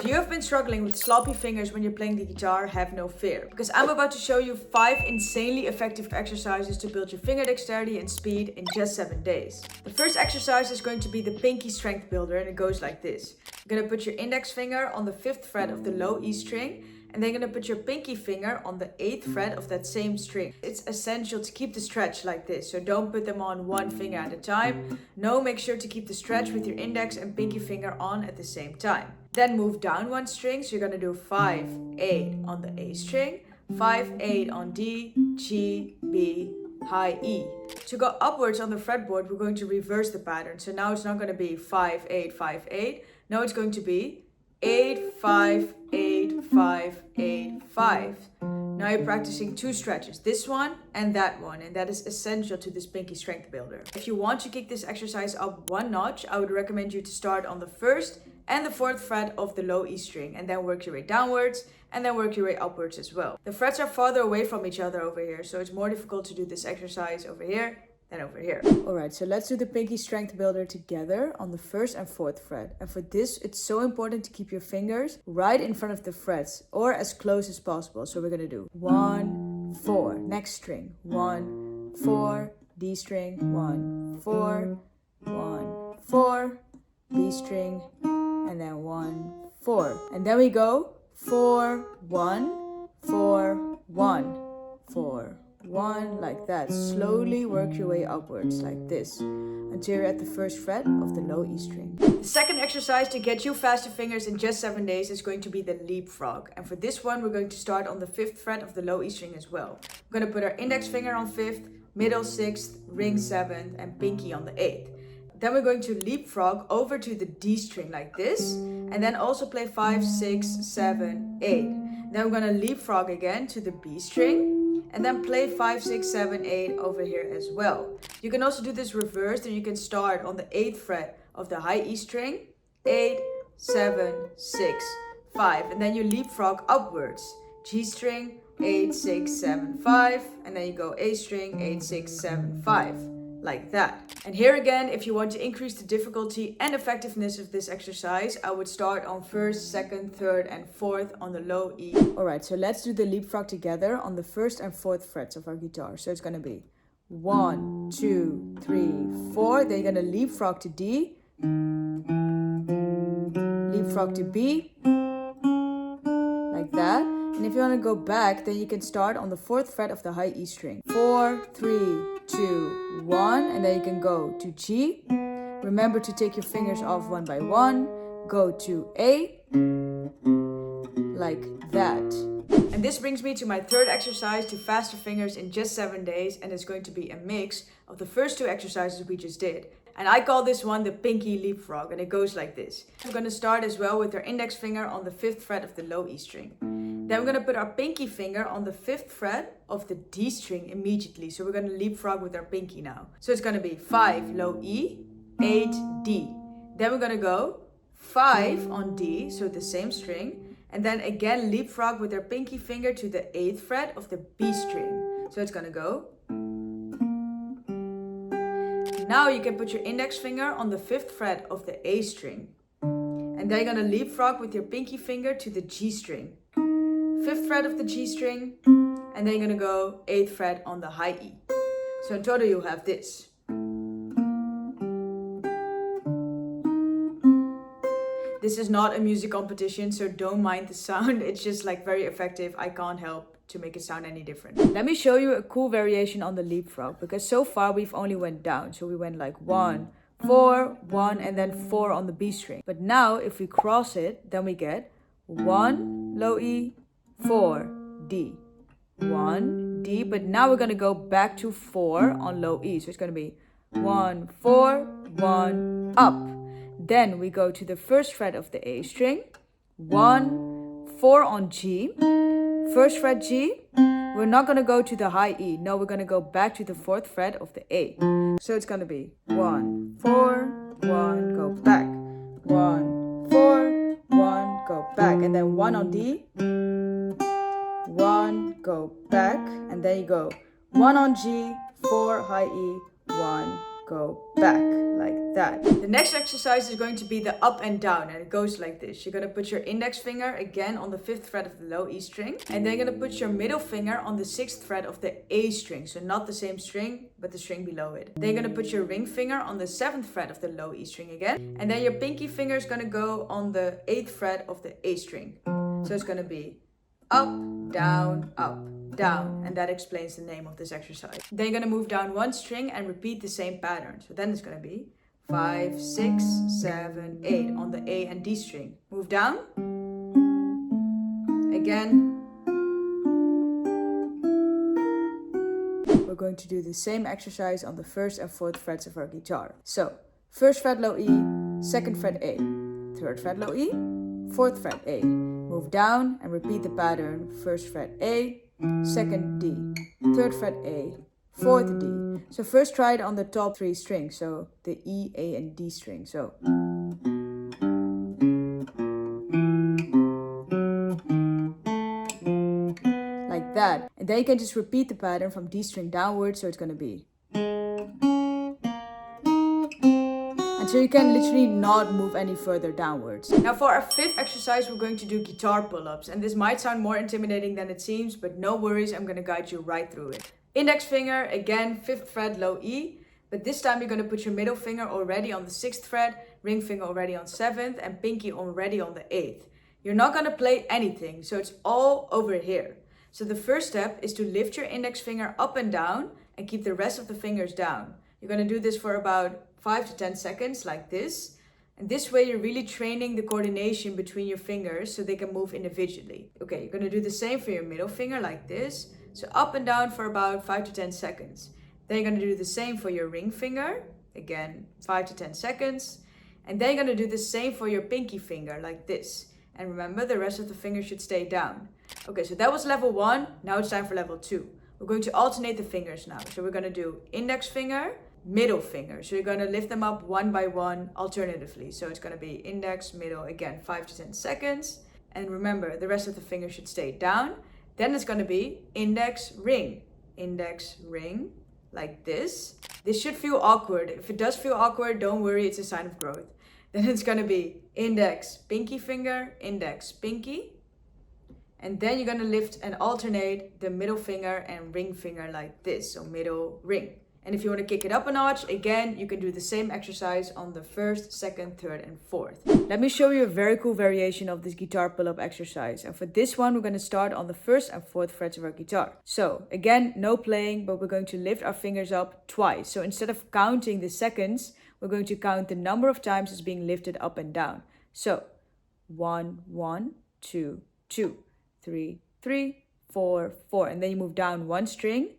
If you have been struggling with sloppy fingers when you're playing the guitar, have no fear, because I'm about to show you 5 insanely effective exercises to build your finger dexterity and speed in just 7 days. The first exercise is going to be the pinky strength builder, and it goes like this. You're going to put your index finger on the 5th fret of the low E string, and then you're going to put your pinky finger on the 8th fret of that same string. It's essential to keep the stretch like this, so don't put them on one finger at a time. No, make sure to keep the stretch with your index and pinky finger on at the same time. Then move down one string, so you're going to do 5, 8 on the A string, 5, 8 on D, G, B, high E. To go upwards on the fretboard, we're going to reverse the pattern. So now it's not going to be 5, 8, 5, 8. No, it's going to be 8, 5, 8, 5, 8, 5. Now you're practicing 2 stretches, this one and that is essential to this pinky strength builder. If you want to kick this exercise up 1 notch, I would recommend you to start on the 1st and the 4th fret of the low E string, and then work your way downwards and then work your way upwards as well. The frets are farther away from each other over here, so it's more difficult to do this exercise over here than over here. Alright, so let's do the pinky strength builder together on the 1st and 4th fret. And for this, it's so important to keep your fingers right in front of the frets or as close as possible. So we're gonna do 1, 4, next string, 1, 4, D string, 1, 4, 1, 4, B string, and then 1, 4. And then we go 4, 1, 4, 1, 4, 1, like that. Slowly work your way upwards like this until you're at the 1st fret of the low E string. The second exercise to get you faster fingers in just 7 days is going to be the leapfrog. And for this one, we're going to start on the 5th fret of the low E string as well. We're going to put our index finger on 5th, middle 6th, ring 7th, and pinky on the 8th. Then we're going to leapfrog over to the D string like this, and then also play 5, 6, 7, 8. Then we're going to leapfrog again to the B string, and then play 5, 6, 7, 8 over here as well. You can also do this reversed, and you can start on the 8th fret of the high E string, 8, 7, 6, 5, and then you leapfrog upwards. G string, 8, 6, 7, 5, and then you go A string, 8, 6, 7, 5. Like that. And here again, if you want to increase the difficulty and effectiveness of this exercise, I would start on 1st, 2nd, 3rd, and 4th on the low E. Alright, so let's do the leapfrog together on the 1st and 4th frets of our guitar. So it's going to be 1, 2, 3, 4. Then you're going to leapfrog to D, leapfrog to B, like that. And if you want to go back, then you can start on the 4th fret of the high E string. 4, 3, 2, 1, and then you can go to G. Remember to take your fingers off one by one. Go to A, like that. And this brings me to my 3rd exercise to faster fingers in just 7 days, and it's going to be a mix of the first 2 exercises we just did. And I call this one the pinky leapfrog, and it goes like this. We're going to start as well with our index finger on the 5th fret of the low E string. Then we're going to put our pinky finger on the 5th fret of the D string immediately. So we're going to leapfrog with our pinky now. So it's going to be 5 low E, 8 D. Then we're going to go 5 on D, so the same string. And then again leapfrog with our pinky finger to the 8th fret of the B string. So it's going to go. Now you can put your index finger on the 5th fret of the A string. And then you're going to leapfrog with your pinky finger to the G string. 5th fret of the G string, and then you're going to go 8th fret on the high E. So in total you have this. This is not a music competition, so don't mind the sound. It's just like very effective. I can't help to make it sound any different. Let me show you a cool variation on the leapfrog, because so far we've only went down. So we went like 1, 4, 1, and then 4 on the B string. But now if we cross it, then we get 1 low E, 4 D, 1 D, but now we're going to go back to 4 on low E. So it's going to be 1, 4, 1, up. Then we go to the 1st fret of the A string, 1, 4 on G, 1st fret G. We're not going to go to the high E. No, we're going to go back to the 4th fret of the A. So it's going to be 1, 4, 1, go back, 1, 4, 1, go back, and then 1 on D, 1, go back, and then you go 1 on G, 4 high E, 1, go back like that. The next exercise is going to be the up and down, and it goes like this. You're going to put your index finger again on the 5th fret of the low E string, and then you're going to put your middle finger on the 6th fret of the A string, so not the same string but the string below it. Then you're going to put your ring finger on the 7th fret of the low E string again, and then your pinky finger is going to go on the 8th fret of the A string. So it's going to be up, down, and that explains the name of this exercise. Then you're going to move down one string and repeat the same pattern. So then it's going to be 5, 6, 7, 8 on the A and D string. Move down. Again. We're going to do the same exercise on the 1st and 4th frets of our guitar. So 1st fret low E, 2nd fret A, 3rd fret low E, 4th fret A. Move down and repeat the pattern. 1st fret A, 2nd D, 3rd fret A, 4th D. So first try it on the top 3 strings, so the E, A, and D string. So like that. And then you can just repeat the pattern from D string downwards, so it's going to be. So you can literally not move any further downwards. Now for our 5th exercise, we're going to do guitar pull-ups. And this might sound more intimidating than it seems, but no worries, I'm going to guide you right through it. Index finger, again, 5th fret, low E. But this time you're going to put your middle finger already on the 6th fret, ring finger already on 7th, and pinky already on the 8th. You're not going to play anything, so it's all over here. So the first step is to lift your index finger up and down and keep the rest of the fingers down. You're going to do this for about 5 to 10 seconds like this. And this way you're really training the coordination between your fingers so they can move individually. Okay, you're going to do the same for your middle finger like this. So up and down for about 5 to 10 seconds. Then you're going to do the same for your ring finger. Again, 5 to 10 seconds. And then you're going to do the same for your pinky finger like this. And remember, the rest of the fingers should stay down. Okay, so that was level 1. Now it's time for level 2. We're going to alternate the fingers now. So we're going to do index finger, middle finger. So you're going to lift them up one by one alternatively. So it's going to be index, middle, again, 5 to 10 seconds. And remember, the rest of the fingers should stay down. Then it's going to be index, ring, like this. This should feel awkward. If it does feel awkward, don't worry, it's a sign of growth. Then it's going to be index, pinky finger, index, pinky. And then you're going to lift and alternate the middle finger and ring finger like this. So middle, ring. And if you want to kick it up a notch, again, you can do the same exercise on the 1st, 2nd, 3rd, and 4th. Let me show you a very cool variation of this guitar pull-up exercise. And for this one, we're going to start on the 1st and 4th frets of our guitar. So again, no playing, but we're going to lift our fingers up twice. So instead of counting the seconds, we're going to count the number of times it's being lifted up and down. So 1, 1, 2, 2, 3, 3, 4, 4. And then you move down one string.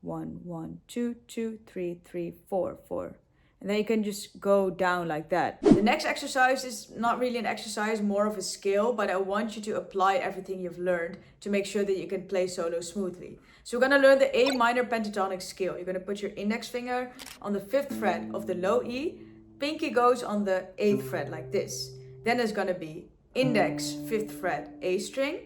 1, 1, 2, 2, 3, 3, 4, 4. And then you can just go down like that. The next exercise is not really an exercise, more of a skill, but I want you to apply everything you've learned to make sure that you can play solo smoothly. So we're going to learn the A minor pentatonic scale. You're going to put your index finger on the 5th fret of the low E. Pinky goes on the 8th fret like this. Then it's going to be index, 5th fret, A string,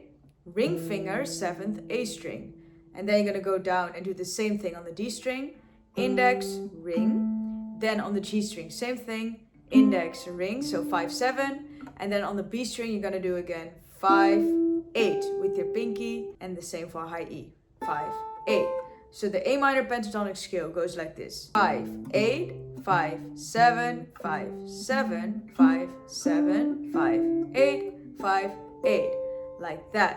ring finger, 7th, A string. And then you're going to go down and do the same thing on the D string, index, ring. Then on the G string, same thing, index, ring, so 5, 7. And then on the B string, you're going to do again 5, 8 with your pinky, and the same for high E, 5, 8. So the A minor pentatonic scale goes like this: 5, 8, 5, 7, 5, 7, 5, 7, 5, 8, 5, 8, like that.